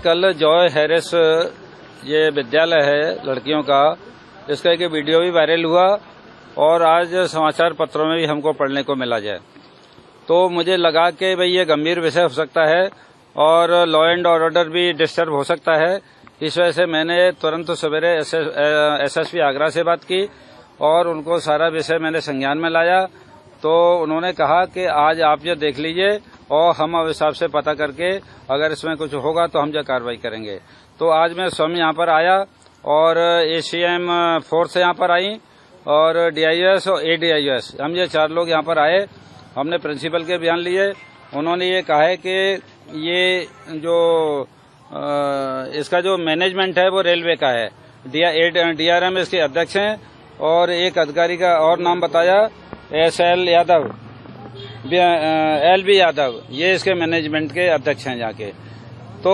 कल Joy Harris ये विद्यालय है लड़कियों का, इसका एक वीडियो भी वायरल हुआ और आज समाचार पत्रों में भी हमको पढ़ने को मिला जाए, तो मुझे लगा कि भाई ये गंभीर विषय हो सकता है और लॉ एंड ऑर्डर भी डिस्टर्ब हो सकता है। इस वजह से मैंने तुरंत सवेरे एसएसपी आगरा से बात की और उनको सारा विषय मैंने संज्ञान में लाया। तो उन्होंने कहा कि आज आप ये देख लीजिए और हम अब हिसाब से पता करके अगर इसमें कुछ होगा तो हम जो कार्रवाई करेंगे। तो आज मैं स्वयं यहाँ पर आया और एसीएम फोर्स यहाँ पर आई और डीआईओएस और एडीआईओएस, हम ये 4 लोग यहाँ पर आए। हमने प्रिंसिपल के बयान लिए। उन्होंने ये कहा है कि ये जो इसका जो मैनेजमेंट है वो रेलवे का है। डीआरएम इसके अध्यक्ष हैं और एक अधिकारी का और नाम बताया एसएल यादव, एलबी यादव, ये इसके मैनेजमेंट के अध्यक्ष हैं जाके। तो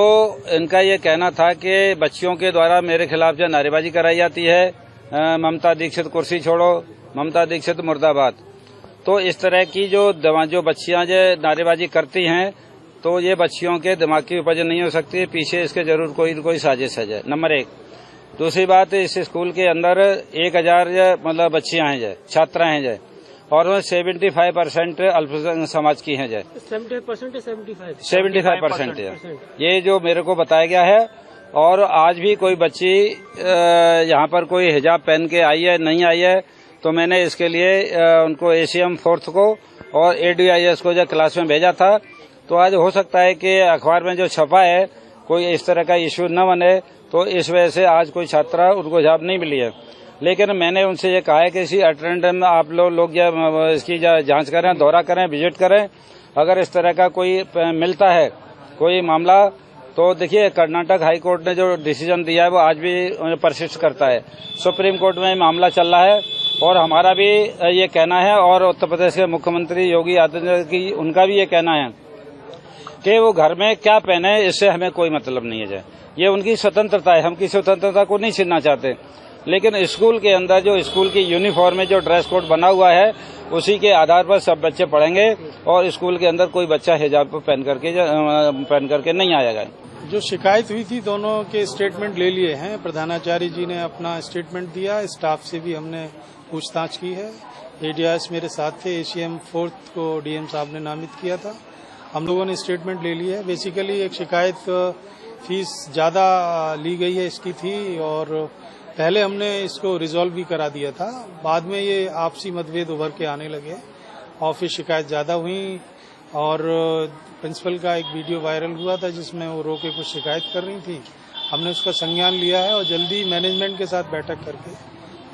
इनका ये कहना था कि बच्चियों के द्वारा मेरे खिलाफ जो नारेबाजी कराई जाती है, ममता दीक्षित कुर्सी छोड़ो, ममता दीक्षित मुर्दाबाद, तो इस तरह की जो बच्चियां जो नारेबाजी करती हैं तो ये बच्चियों के दिमाग की उपज नहीं हो सकती, पीछे इसके जरूर कोई साजिश है। नंबर 1। दूसरी बात, इस स्कूल के अंदर 1000 मतलब बच्चियां हैं जय, छात्रा हैं जय, और उसमें 75% अल्पसंख्यक समाज की हैं जय। 75% है ये जो मेरे को बताया गया है। और आज भी कोई बच्ची यहाँ पर कोई हिजाब पहन के आई है नहीं आई है, तो मैंने इसके लिए उनको एसीएम फोर्थ को और एडीआईएस को जो क्लास में भेजा था। तो आज हो सकता है कि अखबार में जो छपा है कोई इस तरह का इश्यू न बने, तो इस वजह से आज कोई छात्रा उनको हिजाब नहीं मिली है। लेकिन मैंने उनसे ये कहा है कि इसी अटेंडेंस में आप लोग इसकी जांच करें, दौरा करें, विजिट करें। अगर इस तरह का कोई मिलता है कोई मामला, तो देखिए कर्नाटक हाई कोर्ट ने जो डिसीजन दिया है वो आज भी परसिस्ट करता है। सुप्रीम कोर्ट में मामला चल रहा है और हमारा भी ये कहना है और उत्तर प्रदेश के मुख्यमंत्री योगी आदित्यनाथ की उनका भी ये कहना है कि वो घर में क्या पहने इससे हमें कोई मतलब नहीं है। ये उनकी स्वतंत्रता है, हम किसी स्वतंत्रता को नहीं छीनना चाहते। लेकिन स्कूल के अंदर जो स्कूल की यूनिफॉर्म में जो ड्रेस कोड बना हुआ है उसी के आधार पर सब बच्चे पढ़ेंगे और स्कूल के अंदर कोई बच्चा हिजाब पहन करके नहीं आएगा। जो शिकायत हुई थी दोनों के स्टेटमेंट ले लिए हैं। प्रधानाचार्य जी ने अपना स्टेटमेंट दिया, स्टाफ से भी हमने पूछताछ की है। एडीआईएस मेरे साथ थे, एसीएम फोर्थ को डीएम साहब ने नामित किया था। हम लोगों ने स्टेटमेंट ले लिया है। बेसिकली एक शिकायत फीस ज्यादा ली गई है इसकी थी और पहले हमने इसको रिजॉल्व भी करा दिया था। बाद में ये आपसी मतभेद उभर के आने लगे और फिर शिकायत ज्यादा हुई और प्रिंसिपल का एक वीडियो वायरल हुआ था जिसमें वो रो के कुछ शिकायत कर रही थी। हमने उसका संज्ञान लिया है और जल्दी मैनेजमेंट के साथ बैठक करके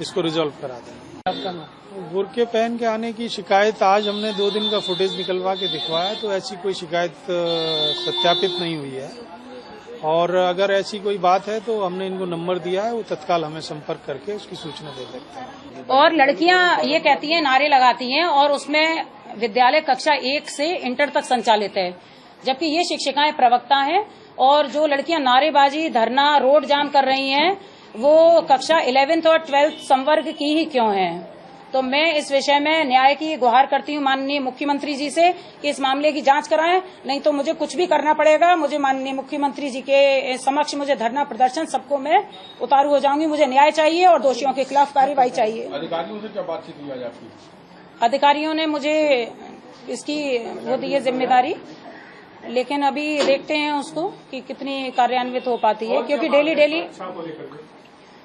इसको रिजॉल्व करा देंगे। बुरके पहन के आने की शिकायत आज हमने 2 दिन का फुटेज निकलवा के दिखवाया, तो ऐसी कोई शिकायत सत्यापित नहीं हुई है। और अगर ऐसी कोई बात है तो हमने इनको नंबर दिया है, वो तत्काल हमें संपर्क करके उसकी सूचना दे सकते हैं। और लड़कियां ये कहती हैं, नारे लगाती हैं और उसमें विद्यालय कक्षा 1 से इंटर तक संचालित है, जबकि ये शिक्षिकाएं प्रवक्ता हैं। और जो लड़कियां नारेबाजी, धरना, रोड जाम कर रही हैं वो कक्षा 11th और 12th संवर्ग की ही क्यों हैं। तो मैं इस विषय में न्याय की गुहार करती हूँ माननीय मुख्यमंत्री जी से कि इस मामले की जांच कराएं, नहीं तो मुझे कुछ भी करना पड़ेगा। मुझे माननीय मुख्यमंत्री जी के समक्ष मुझे धरना प्रदर्शन सबको मैं उतारू हो जाऊंगी। मुझे न्याय चाहिए और दोषियों के खिलाफ कार्रवाई चाहिए। अधिकारियों से क्या बातचीत हुई आज आपकी? अधिकारियों ने मुझे इसकी वो दी है जिम्मेदारी, लेकिन अभी देखते हैं उसको कि कितनी कार्यान्वित हो पाती है, क्योंकि डेली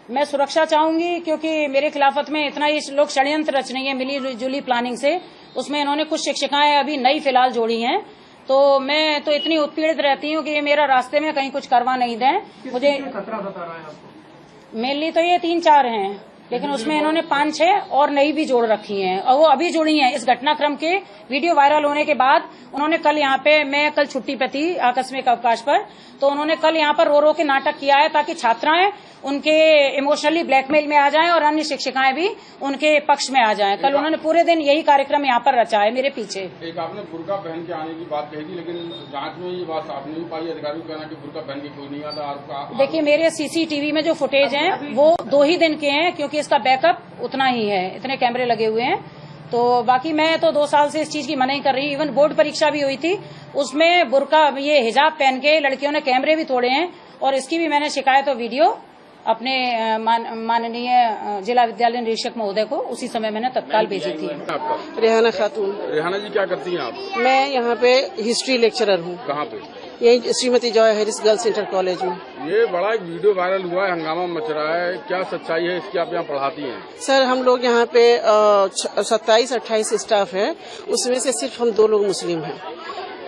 मैं सुरक्षा चाहूंगी, क्योंकि मेरे खिलाफत में इतना ये लोग षड्यंत्र रच रही है मिली जुली प्लानिंग से। उसमें इन्होंने कुछ शिक्षिकाएं अभी नई फिलहाल जोड़ी हैं, तो मैं तो इतनी उत्पीड़ित रहती हूँ कि ये मेरा रास्ते में कहीं कुछ करवा नहीं दें। मुझे खतरा बता रहा है आपको? मेनली तो ये 3-4 हैं, लेकिन उसमें इन्होंने 5-6 और नई भी जोड़ रखी हैं और वो अभी जुड़ी हैं। इस घटनाक्रम के वीडियो वायरल होने के बाद उन्होंने कल यहाँ पे, मैं कल छुट्टी पे थी आकस्मिक अवकाश पर, तो उन्होंने कल यहाँ पर रो के नाटक किया है ताकि छात्राएं उनके इमोशनली ब्लैकमेल में आ जाएं और अन्य शिक्षिकाएं भी उनके पक्ष में आ जाएं। कल उन्होंने पूरे दिन यही कार्यक्रम यहाँ पर रचा है मेरे पीछे। एक आपने बुर्का पहन के आने की बात कही थी, लेकिन जांच में ये बात साफ नहीं पाई। अधिकारियों का कहना कि बुर्का पहन के कोई नहीं आता। आपका देखिए, मेरे सीसीटीवी में जो फुटेज हैं वो 2 ही दिन के हैं, क्योंकि इसका बैकअप उतना ही है, इतने कैमरे लगे हुए हैं। तो बाकी मैं तो 2 साल से इस चीज की मनाही कर रही हूँ। इवन बोर्ड परीक्षा भी हुई थी, उसमें बुर्का ये हिजाब पहन के लड़कियों ने कैमरे भी तोड़े हैं, और इसकी भी मैंने शिकायत और वीडियो अपने माननीय जिला विद्यालय निरीक्षक महोदय को उसी समय मैंने तत्काल भेजी थी। रेहाना खातून। रेहाना जी क्या करती हैं आप? मैं यहाँ पे हिस्ट्री लेक्चरर हूँ। कहाँ पे? यही Shrimati Joy Harris girls inter college में। ये बड़ा एक वीडियो वायरल हुआ है, हंगामा मच रहा है, क्या सच्चाई है इसकी? आप यहाँ पढ़ाती हैं? सर हम लोग यहाँ पे 27-28 स्टाफ है, उसमें से सिर्फ हम 2 लोग मुस्लिम हैं।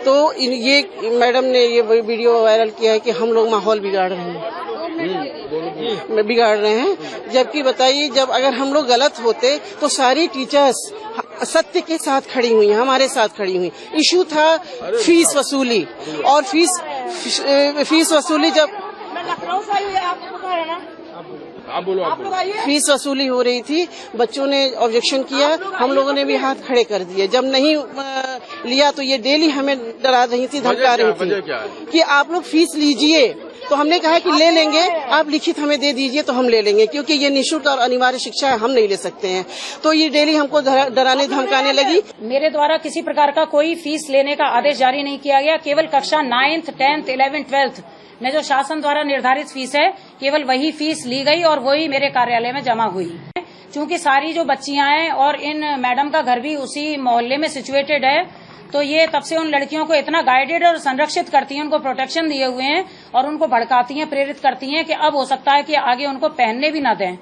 तो ये मैडम ने ये वीडियो वायरल किया है कि हम लोग माहौल बिगाड़ रहे हैं, जबकि बताइए जब अगर हम लोग गलत होते तो सारी टीचर्स सत्य के साथ खड़ी हुई, हमारे साथ खड़ी हुई। इशू था फीस वसूली, और फीस वसूली जब आप बोलो फीस वसूली हो रही थी, बच्चों ने ऑब्जेक्शन किया, हम लोगों ने भी हाथ खड़े कर दिए। जब नहीं लिया तो ये डेली हमें डरा रही थी, धमका रही थी कि आप लोग फीस लीजिए। तो हमने कहा कि ले लेंगे, आप लिखित हमें दे दीजिए तो हम ले लेंगे, क्योंकि ये निःशुल्क और अनिवार्य शिक्षा है, हम नहीं ले सकते हैं। तो ये डेली हमको डराने धमकाने लगी। मेरे द्वारा किसी प्रकार का कोई फीस लेने का आदेश जारी नहीं किया गया। केवल कक्षा 9th, 10th, 11th, 12th में जो शासन द्वारा निर्धारित फीस है, केवल वही फीस ली गई और वही मेरे कार्यालय में जमा हुई। चूंकि सारी जो बच्चियां हैं और इन मैडम का घर भी उसी मोहल्ले में सिचुएटेड है, तो ये तब से उन लड़कियों को इतना गाइडेड और संरक्षित करती हैं, उनको प्रोटेक्शन दिए हुए हैं, और उनको भड़काती हैं, प्रेरित करती हैं कि अब हो सकता है कि आगे उनको पहनने भी न दें।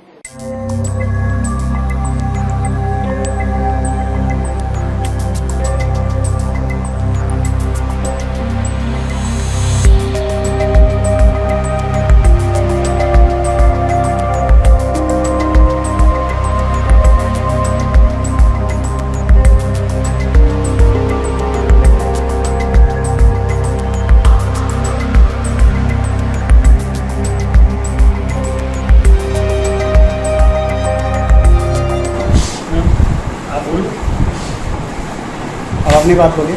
अपनी बात बोलिए।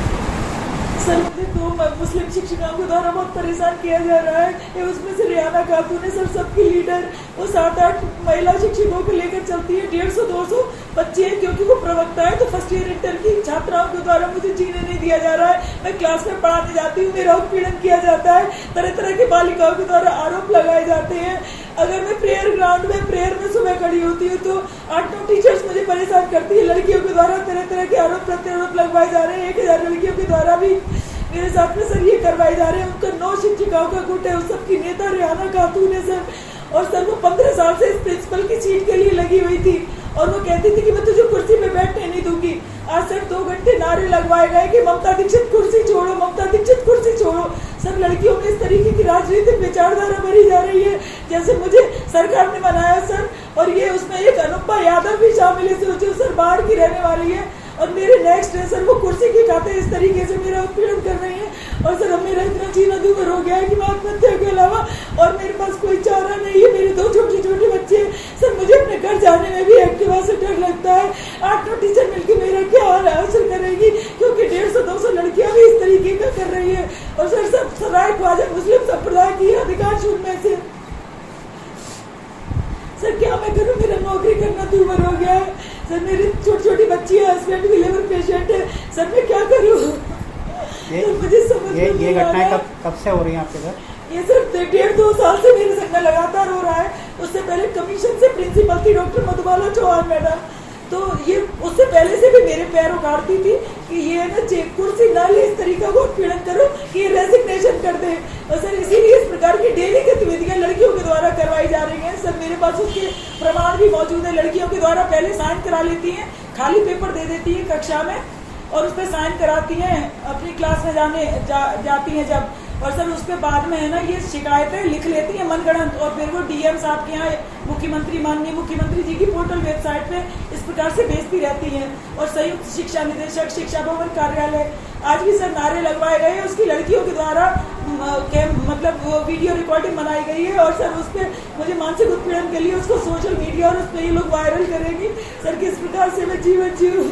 सर मुझे 2 मुस्लिम शिक्षिकाओं के द्वारा बहुत परेशान किया जा रहा है। उसमें से रेहाना खातून है सर, सबकी लीडर। वो 7-8 महिला शिक्षकों को लेकर चलती है। 150-200 बच्चे हैं, क्योंकि वो प्रवक्ता है। तो फर्स्ट ईयर इंटर की छात्राओं के द्वारा मुझे जीने नहीं दिया जा रहा है। मैं क्लास में पढ़ाने जाती हूँ, मेरा उत्पीड़न किया जाता है। तरह तरह की बालिकाओं के द्वारा आरोप लगाए जाते हैं। अगर मैं प्रेयर ग्राउंड में प्रेयर में सुबह खड़ी होती हूँ तो 8-9 टीचर्स मुझे परेशान करती है। लड़कियों के द्वारा तरह तरह के आरोप प्रत्यारोप लगवाए जा रहे हैं। 1000 लड़कियों के द्वारा भी मेरे साथ में सर ये करवाए जा रहे हैं। उनका 9 शिक्षिकाओं का गुट है, उस सबकी नेता रेहाना खातून है सर। और सर वो 15 साल से इस प्रिंसिपल की सीट के लिए लगी हुई थी, और वो कहती थी कि मैं तुझे कुर्सी पे बैठने नहीं दूंगी। आज सर 2 घंटे नारे लगवाए गए कि ममता दीक्षित कुर्सी छोड़ो, ममता दीक्षित कुर्सी छोड़ो। सर लड़कियों में इस तरीके की राजनीतिक विचारधारा भरी जा रही है जैसे मुझे सरकार ने बनाया सर। और ये उसमें एक अनुपमा यादव भी शामिल है जो सर बाहर की रहने वाली है, और मेरे नेक्स्ट है सर वो कुर्सी के खाते इस तरीके से मेरा उत्पीड़न कर रही है। और सर अब मेरा इतना जीना दूभर हो गया है कि मैं आत्महत्या के अलावा और मेरे पास कोई चारा नहीं है। मेरे 2 छोटे छोटे बच्चे हैं सर, मुझे अपने घर जाने में भी एक्टिवा से डर लगता है। 8-9 टीचर मिलकर मेरा क्या हाल हासिल करेगी, क्योंकि 150-200 लड़कियां भी इस तरीके का कर रही है। और सर सब सराय ख्वाजा मुस्लिम संप्रदाय की अधिकांश उनमें से। सर क्या मैं करूं, मेरा नौकरी करना दूभर हो गया है सर। मेरी छोटी छोटी बच्ची है, हस्बैंड भी लिवर पेशेंट है सर, मैं क्या करूं? मुझे समझ ये घटनाएं कब से हो रही हैं आपके घर? ये सर 1.5-2 साल से मेरे संग लगातार हो रहा है। उससे पहले कमीशन से प्रिंसिपल थी डॉक्टर मधुबाला चौहान मैडम, तो ये उससे पहले से भी मेरे पैर उखाड़ती थी कि ये ना कुर्सी न ले, इस तरीका को उत्पीड़न करो कि ये रेजिग्नेशन कर दे। और सर इसीलिए इस प्रकार की डेली गतिविधियां लड़कियों के द्वारा करवाई जा रही हैं सर। मेरे पास उसके प्रमाण भी मौजूद है। लड़कियों के द्वारा पहले साइन करा लेती हैं, खाली पेपर दे देती है कक्षा में, और उस पर साइन कराती हैं अपनी क्लास में जाती हैं जब। और सर उसके बाद में है ना ये शिकायतें लिख लेती हैं मनगढ़ंत, और फिर वो डीएम साहब के यहाँ माननीय मुख्यमंत्री जी की पोर्टल वेबसाइट पे इस प्रकार से भेजती रहती हैं। और संयुक्त शिक्षा निदेशक, शिक्षा भवन कार्यालय, आज भी सर नारे लगवाए गए हैं। उसकी लड़कियों के द्वारा मतलब वीडियो रिकॉर्डिंग बनाई गई है, और सर उस पर मुझे मानसिक उत्पीड़न के लिए उसको सोशल मीडिया और उस पर ये लोग वायरल करेंगी। सर किस प्रकार से मैं जीवन जीऊँ?